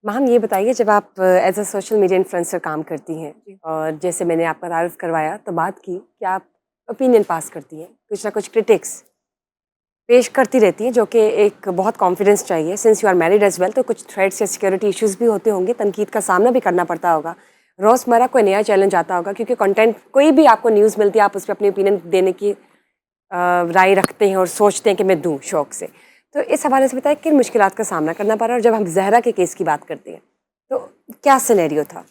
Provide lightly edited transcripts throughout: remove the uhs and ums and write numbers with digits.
Ma'am ये बताइए, जब आप as a social media influencer काम करती हैं जी। और जैसे मैंने आपका तारुफ करवाया तो बात की कि आप ओपिनियन पास करती हैं, कुछ ना कुछ क्रिटिक्स पेश करती रहती हैं, जो कि एक बहुत कॉन्फिडेंस चाहिए। Since you are married as well, तो कुछ थ्रेड्स या सिक्योरिटी इश्यूज भी होते होंगे, तनकीद का सामना भी करना पड़ता होगा। रोज़मर्रा कोई नया चैलेंज आता होगा, क्योंकि कंटेंट कोई भी आपको न्यूज़ मिलती है, आप उस पर अपनी ओपिनियन देने की राय रखते हैं और सोचते हैं कि मैं दूँ शौक से। तो इस हवाले से बताएं किन मुश्किलात का सामना करना पड़ा, और जब हम जहरा के केस की बात करते हैं तो क्या सिनेरियो था?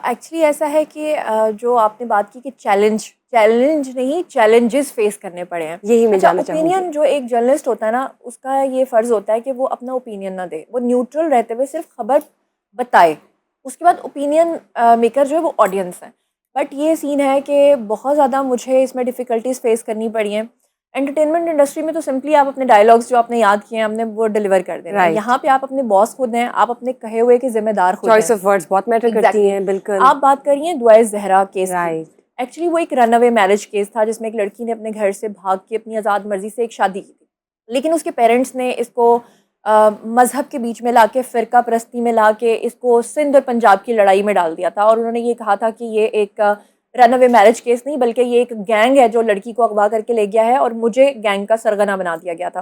एक्चुअली ऐसा है कि जो आपने बात की कि चैलेंज चैलेंज नहीं, चैलेंजेस फेस करने पड़े हैं। यही मैं अच्छा, जानना चाहूँगी। ओपिनियन जो एक जर्नलिस्ट होता है ना, उसका ये फ़र्ज़ होता है कि वो अपना ओपिनियन ना दे, वो न्यूट्रल रहते हुए सिर्फ खबर बताए। उसके बाद ओपिनियन मेकर जो है वो ऑडियंस है। बट ये सीन है कि बहुत ज़्यादा मुझे इसमें डिफ़िकल्टीज़ फ़ेस करनी पड़ी हैं। एंटरटेनमेंट इंडस्ट्री में तो सिंपली आप अपने डायलॉग्स जो आपने याद किए हैं, आपने वो डिलीवर कर देने हैं। राइट। यहाँ पे आप अपने बॉस खुद हैं, आप अपने कहे हुए के ज़िम्मेदार खुद चॉइस हैं। ऑफ वर्ड्स बहुत मैटर करती एग्जैक्टली हैं, exactly. बिल्कुल। आप बात करिए दुआए ज़हरा केस की। राइट। एक्चुअली वो एक रनअवे मैरिज केस था, जिसमें एक लड़की ने अपने घर से भाग के अपनी आज़ाद मर्जी से एक शादी की थी, लेकिन उसके पेरेंट्स ने इसको मज़हब के बीच में लाके, फ़िरका परस्ती में लाके इसको सिंध और पंजाब की लड़ाई में डाल दिया था। और उन्होंने ये कहा था कि ये एक रनअवे मैरिज केस नहीं, बल्कि ये एक गैंग है जो लड़की को अगवा करके ले गया है, और मुझे गैंग का सरगना बना दिया गया था।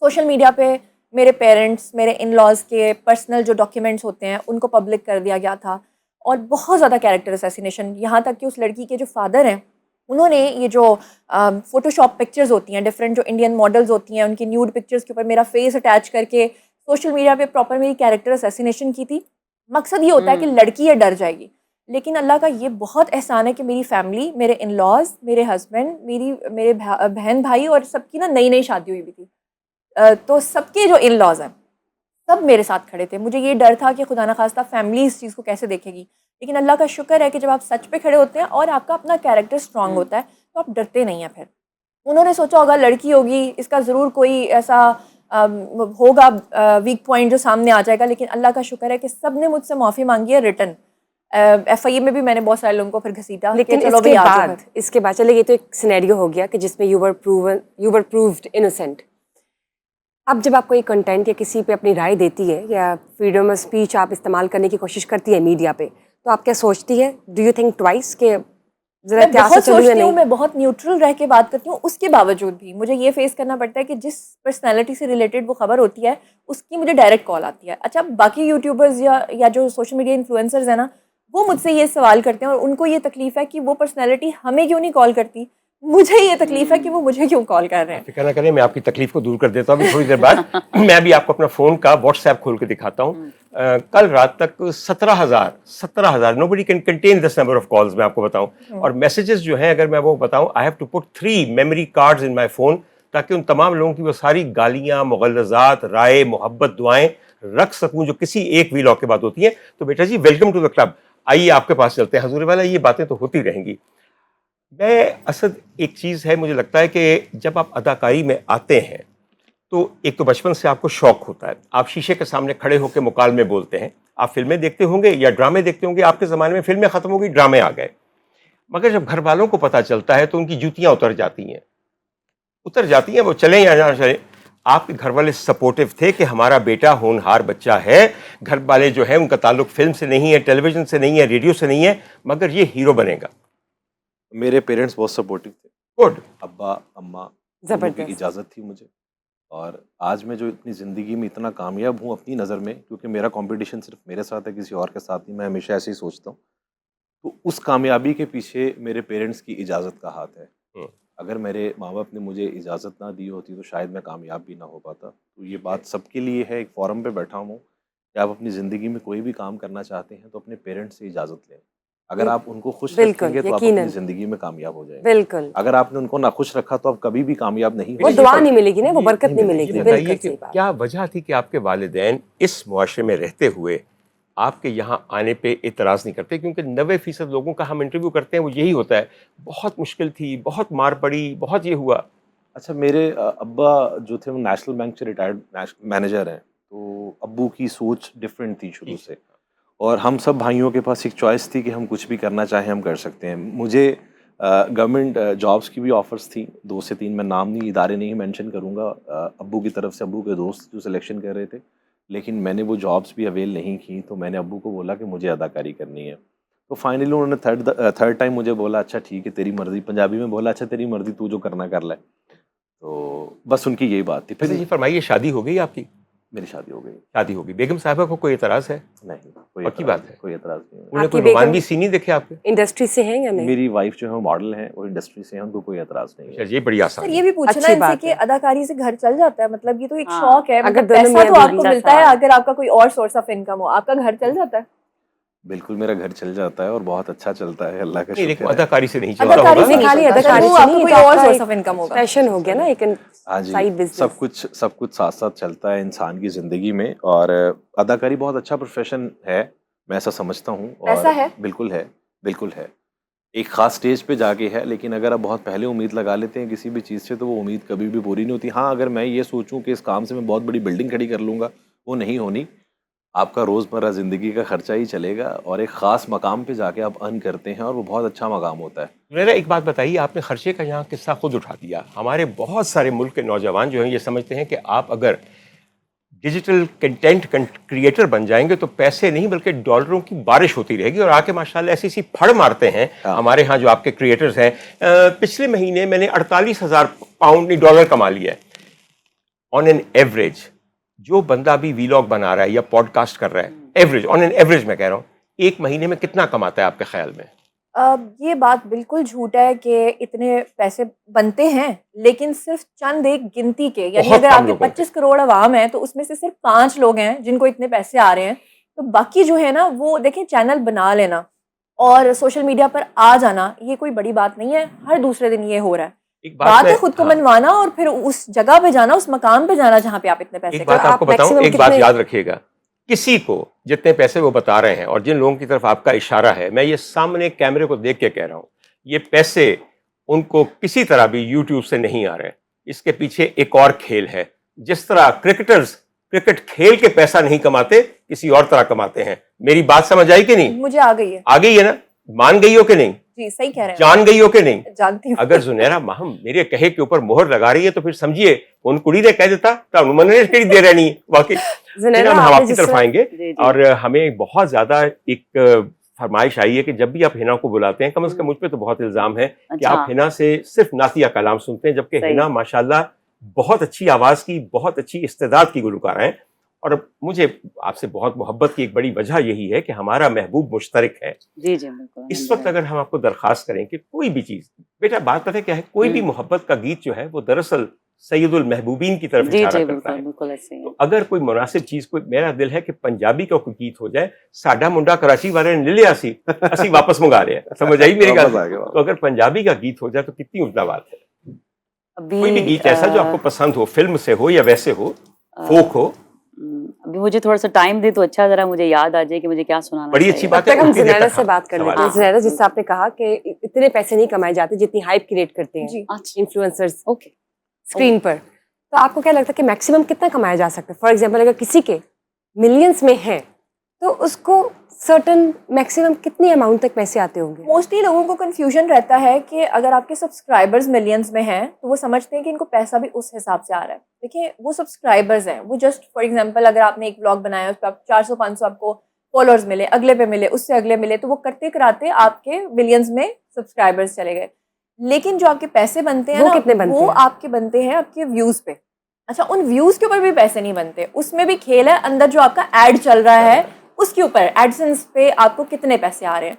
सोशल मीडिया पे मेरे पेरेंट्स, मेरे इन लॉज़ के पर्सनल जो डॉक्यूमेंट्स होते हैं उनको पब्लिक कर दिया गया था, और बहुत ज़्यादा कैरेक्टर असैसिनेशन, यहाँ तक कि उस लड़की के जो फादर हैं, उन्होंने ये जो फ़ोटोशॉप पिक्चर्स होती हैं, डिफरेंट जो इंडियन मॉडल्स होती हैं, उनकी न्यूड पिक्चर्स के ऊपर मेरा फेस अटैच करके सोशल मीडिया पे प्रॉपर मेरी कैरेक्टर असैसिनेशन की थी। मकसद ये होता है कि लड़की ये डर जाएगी, लेकिन अल्लाह का ये बहुत एहसान है कि मेरी फैमिली, मेरे इन लॉज़, मेरे हस्बैंड, मेरे बहन भाई और सबकी ना नई नई शादी हुई भी थी। तो सबके जो इन लॉज़ हैं, सब मेरे साथ खड़े थे। मुझे ये डर था कि खुदा ना खास्ता फैमिली इस चीज़ को कैसे देखेगी। लेकिन अल्लाह का शुक्र है कि जब आप सच पे खड़े होते हैं और आपका अपना कैरेक्टर स्ट्रॉन्ग होता है, तो आप डरते नहीं हैं फिर। उन्होंने सोचा होगा लड़की होगी, इसका ज़रूर कोई ऐसा होगा वीक पॉइंट जो सामने आ जाएगा, लेकिन अल्लाह का शुक्र है कि सब ने मुझसे माफ़ी माँगी है रिटन। एफआईए में भी मैंने बहुत सारे लोगों को फिर घसीटा कि लेकिन चलो भई आ जाओ घर। इसके बाद चलिए, ये तो एक सिनेरियो हो गया कि जिसमें यू वर प्रूव्ड इनोसेंट। अब जब आप कोई कंटेंट या किसी पे अपनी राय देती है, या फ्रीडम ऑफ स्पीच आप इस्तेमाल करने की कोशिश करती है मीडिया पे, तो आप क्या सोचती है? डू यू थिंक ट्वाइस के ज़रा मैं एहतियात से बहुत चलूँ या सोचती हूँ, नहीं? मैं बहुत न्यूट्रल रह के बात करती हूँ, उसके बावजूद भी मुझे ये फेस करना पड़ता है कि जिस पर्सनैलिटी से रिलेटेड वो खबर होती है, उसकी मुझे डायरेक्ट कॉल आती है। अच्छा, बाकी यूट्यूबर्स या जो सोशल मीडिया इन्फ्लुएंसर्स हैं ना, वो मुझसे ये सवाल करते हैं और उनको ये तकलीफ़ है कि वो पर्सनैलिटी हमें क्यों नहीं कॉल करती, मुझे ये तकलीफ़ है कि वो मुझे क्यों कॉल कर रहे आप हैं। फिक्र ना करें, मैं आपकी तकलीफ को दूर कर देता हूँ अभी थोड़ी देर बाद। मैं भी आपको अपना फ़ोन का व्हाट्सएप खोल के दिखाता हूँ। कल रात तक 17,000 nobody can contain this number of calls, मैं आपको बताऊं। और मैसेजेस जो हैं, अगर मैं वो बताऊं, I have to put 3 memory cards in my phone, ताकि उन तमाम लोगों की वो सारी गालियाँ, मुग़ल्लज़ात, राय, मोहब्बत, दुआएं रख सकूं, जो किसी एक व्लॉग के बाद होती हैं। तो बेटा जी, वेलकम टू द क्लब। आइए आपके पास चलते हैं। हजूर वाला, ये बातें तो होती रहेंगी। मैं असद, एक चीज़ है, मुझे लगता है कि जब आप अदाकारी में आते हैं, तो एक तो बचपन से आपको शौक होता है, आप शीशे के सामने खड़े होकर मुकालमे बोलते हैं। आप फिल्में देखते होंगे या ड्रामे देखते होंगे। आपके ज़माने में फिल्में ख़त्म हो गई, ड्रामे आ गए। मगर जब घर वालों को पता चलता है, तो उनकी जूतियाँ उतर जाती हैं, वो चलें या ना चलें। आपके घर वाले सपोर्टिव थे कि हमारा बेटा होनहार बच्चा है, घर वाले जो है उनका ताल्लुक फिल्म से नहीं है, टेलीविज़न से नहीं है, रेडियो से नहीं है, मगर ये हीरो बनेगा। मेरे पेरेंट्स बहुत सपोर्टिव थे। गुड। अब्बा, अम्मा, दोनों की ज़बरदस्त। इजाज़त थी मुझे। और आज मैं जो इतनी ज़िंदगी में इतना कामयाब हूँ अपनी नज़र में, क्योंकि मेरा कंपटीशन सिर्फ मेरे साथ है, किसी और के साथ नहीं। मैं हमेशा ऐसे ही सोचता हूँ। तो उस कामयाबी के पीछे मेरे पेरेंट्स की इजाज़त का हाथ है। अगर मेरे माँ बाप ने मुझे इजाज़त ना दी होती, तो शायद मैं कामयाब भी ना हो पाता। तो ये बात सबके लिए है, एक फ़ोरम पे बैठा हूँ कि आप अपनी ज़िंदगी में कोई भी काम करना चाहते हैं, तो अपने पेरेंट्स से इजाज़त लें। अगर आप उनको खुश बिल्कुल, रखेंगे, तो आप अपनी यकीनन। ज़िंदगी में कामयाब हो जाएंगे। बिल्कुल। अगर आपने उनको नाखुश रखा, तो आप कभी भी कामयाब नहीं वो हो दुआ सकते। नहीं मिलेगी ना, वो ये बरकत नहीं मिलेगी, मिलेगी। ये नहीं बिल्कुल बताइए कि सही बात। क्या वजह थी कि आपके वालिदैन इस मुआशरे में रहते हुए आपके यहाँ आने पे इतराज़ नहीं करते? क्योंकि 90% लोगों का हम इंटरव्यू करते हैं, वो यही होता है, बहुत मुश्किल थी, बहुत मार पड़ी, बहुत ये हुआ। अच्छा, मेरे अब्बा जो थे, वो नेशनल बैंक से रिटायर्ड मैनेजर हैं। तो अब्बू की सोच डिफरेंट थी शुरू ठीक है। से। और हम सब भाइयों के पास एक चॉइस थी कि हम कुछ भी करना चाहें, हम कर सकते हैं। मुझे गवर्नमेंट जॉब्स की भी ऑफर्स थी, 2 से 3। मैं नाम नहीं, इदारे नहीं मेंशन करूँगा। अब्बू की तरफ से अब्बू के दोस्त जो सिलेक्शन कर रहे थे, लेकिन मैंने वो जॉब्स भी अवेल नहीं की, तो मैंने अब्बू को बोला कि मुझे अदाकारी करनी है। तो फाइनली उन्होंने थर्ड टाइम मुझे बोला अच्छा ठीक है तेरी मर्जी, पंजाबी में बोला अच्छा तेरी मर्जी, तू जो करना कर ले। तो बस उनकी यही बात थी। वैसे फिर जी फरमाइए, शादी हो गई आपकी? मेरी शादी हो गई। शादी हो गई। बेगम साहिबा को कोई एतराज़ है? नहीं, कोई पक्की एतराज़ बात है? कोई एतराज़ नहीं है। उन्हें आपकी कोई रोमानवी बेगम सीन नहीं देखे आपके? इंडस्ट्री से हैं या नहीं? मेरी वाइफ जो है मॉडल है, वो इंडस्ट्री से है, उनको कोई एतराज़ नहीं अच्छा, है। ये बड़ी सर आसान ये है। भी पूछना अच्छी इनसे बात कि है। अदाकारी से घर चल जाता है, मतलब ये तो एक हाँ। शौक है, अगर मतलब दोनों पैसा मियाँ तो बीवी आपको अच्छा मिलता है, सवाल। अगर आपका कोई और सोर्स ऑफ इनकम हो, आपका घर चल जाता है? बिल्कुल मेरा घर चल जाता है और बहुत अच्छा चलता है, अल्लाह का नहीं, लेकिन शुक्र है। अदाकारी से नहीं चलता अदाकारी होगा। से नहीं, खाली चलता, सर, अदाकारी वो से आपका नहीं, कोई तो और आपका सोर्स एक ऑफ इनकम होगा। पैशन हो गया ना, एक हाँ जी, साइड बिजनेस। सब कुछ साथ साथ चलता है इंसान की ज़िंदगी में। और अदाकारी बहुत अच्छा प्रोफेशन है, मैं ऐसा समझता हूँ। और पैसा है? बिल्कुल है, बिल्कुल है। एक ख़ास स्टेज पे जाके है, लेकिन अगर आप बहुत पहले उम्मीद लगा लेते हैं किसी भी चीज़ से, तो वो उम्मीद कभी भी पूरी नहीं होती। हाँ, अगर मैं ये सोचूं कि इस काम से मैं बहुत बड़ी बिल्डिंग खड़ी कर लूँगा, वो नहीं होनी। आपका रोज़मर्रा ज़िंदगी का खर्चा ही चलेगा और एक ख़ास मकाम पे जाके आप अर्न करते हैं और वो बहुत अच्छा मकाम होता है। मेरा एक बात बताइए, आपने खर्चे का यहाँ किस्सा खुद उठा दिया। हमारे बहुत सारे मुल्क के नौजवान जो हैं ये समझते हैं कि आप अगर डिजिटल कंटेंट क्रिएटर बन जाएंगे तो पैसे नहीं बल्कि डॉलरों की बारिश होती रहेगी, और आके माशाल्लाह ऐसी सी फड़ मारते हैं। हाँ। हमारे यहाँ जो आपके क्रिएटर्स हैं, पिछले महीने मैंने 48,000 पाउंड नहीं डॉलर कमा लिया है ऑन एन एवरेज। जो बंदा अभी वीलॉग बना रहा है या पॉडकास्ट कर रहा है, एवरेज ऑन एन एवरेज मैं कह रहा हूँ, एक महीने में कितना कमाता है आपके ख्याल में? ये बात बिल्कुल झूठ है कि इतने पैसे बनते हैं, लेकिन सिर्फ चंद एक गिनती के, यानी बहुत अगर कम आपके लोगों के। 25 करोड़ अवाम है तो उसमें से सिर्फ 5 लोग हैं जिनको इतने पैसे आ रहे हैं। तो बाकी जो है ना, वो देखें, चैनल बना लेना और सोशल मीडिया पर आ जाना ये कोई बड़ी बात नहीं है, हर दूसरे दिन ये हो रहा है। एक बात है मैं- खुद को हाँ, मनवाना और फिर उस जगह पे जाना, उस मकाम पे जाना जहाँ पे आप इतने पैसे एक बात कमा। आपको आप बताऊं, maximum एक बात कितने- याद रखिएगा, किसी को जितने पैसे वो बता रहे हैं और जिन लोगों की तरफ आपका इशारा है, मैं ये सामने कैमरे को देख के कह रहा हूं, ये पैसे उनको किसी तरह भी यूट्यूब से नहीं आ रहे। इसके पीछे एक और खेल है। जिस तरह क्रिकेटर्स क्रिकेट खेल के पैसा नहीं कमाते, किसी और तरह कमाते हैं। मेरी बात समझ आई कि नहीं? मुझे आ गई है आ गई है ना? मान गई हो कि नहीं? जी, सही कह रहे हैं, जान गई हो कि नहीं? जानती हूँ। अगर जुनैरा माहम मेरे कहे के ऊपर मोहर लगा रही है तो फिर समझिए उन कुड़ी ने कह देता तो मनने केड़ी दे रहनी है। वाकई जुनैरा, हम आपने आपकी जिस तरफ तरह- आएंगे। जी, जी। और हमें बहुत ज्यादा एक फरमाइश आई है कि जब भी आप हिना को बुलाते हैं, कम से कम मुझ पे तो बहुत इल्जाम है कि अच्छा। आप हिना से सिर्फ नातिया कलाम सुनते हैं, जबकि सही। हिना माशाल्लाह बहुत अच्छी आवाज की, बहुत अच्छी इस्तेदाद की गुलकार हैं। और मुझे आपसे बहुत मोहब्बत की एक बड़ी वजह यही है कि हमारा महबूब मुश्तरक है। जी जी बिल्कुल। इस वक्त अगर हम आपको दरखास्त करें कि कोई भी चीज, बेटा बात पता है क्या है, कोई भी मोहब्बत का गीत जो है वो दरअसल सैयदुल महबूबीन की तरफ जी इशारा जी करता बिल्कुल है। बिल्कुल ऐसे ही है। तो अगर कोई मुनासिब चीज, कोई, मेरा दिल है कि पंजाबी का कोई गीत हो जाए, साडा मुंडा कराची वाले ने ले लिया सी असी वापस मंगा रहे हैं, समझ आई मेरी वापस गल? आ गया, वापस। तो अगर पंजाबी का गीत हो जाए तो कितनी उम्दा बात है। अभी कोई भी गीत ऐसा जो आपको पसंद हो, फिल्म से हो या वैसे हो, फोक हो। अभी मुझे थोड़ा सा टाइम दे तो अच्छा, जरा मुझे याद आ जाए कि मुझे क्या सुनाना बड़ी अच्छी चाहिए। बात तब तक हम उतनी देर जुनैरा तक से हम बात कर सवाल लेते हैं। हाँ। जुनैरा, जिससे आपने कहा कि इतने पैसे नहीं कमाए जाते जितनी हाइप क्रिएट करते हैं जी। अच्छा इन्फ्लुएंसर्स ओके। स्क्रीन पर। तो आपको क्या लगता है कि मैक्सिमम कितना कमाया जा सकता है? फॉर एग्जांपल, अगर किसी के मिलियंस में है तो उसको सर्टन मैक्सिमम कितनी अमाउंट तक पैसे आते होंगे? मोस्टली लोगों को कंफ्यूजन रहता है कि अगर आपके सब्सक्राइबर्स मिलियंस में हैं तो वो समझते हैं कि इनको पैसा भी उस हिसाब से आ रहा है। देखिए, वो सब्सक्राइबर्स हैं, वो जस्ट फॉर एग्जांपल अगर आपने एक व्लॉग बनाया, उस पर आप 400-500 आपको फॉलोअर्स मिले, अगले पे मिले, उससे अगले मिले, तो वो करते कराते आपके मिलियंस में सब्सक्राइबर्स चले गए। लेकिन जो आपके पैसे बनते हैं वो ना, कितने बनते वो हैं? आपके बनते हैं आपके व्यूज पे। अच्छा, उन व्यूज के ऊपर भी पैसे नहीं बनते, उसमें भी खेल है। अंदर जो आपका एड चल रहा है उसके ऊपर, एडसेंस पे आपको कितने पैसे आ रहे हैं।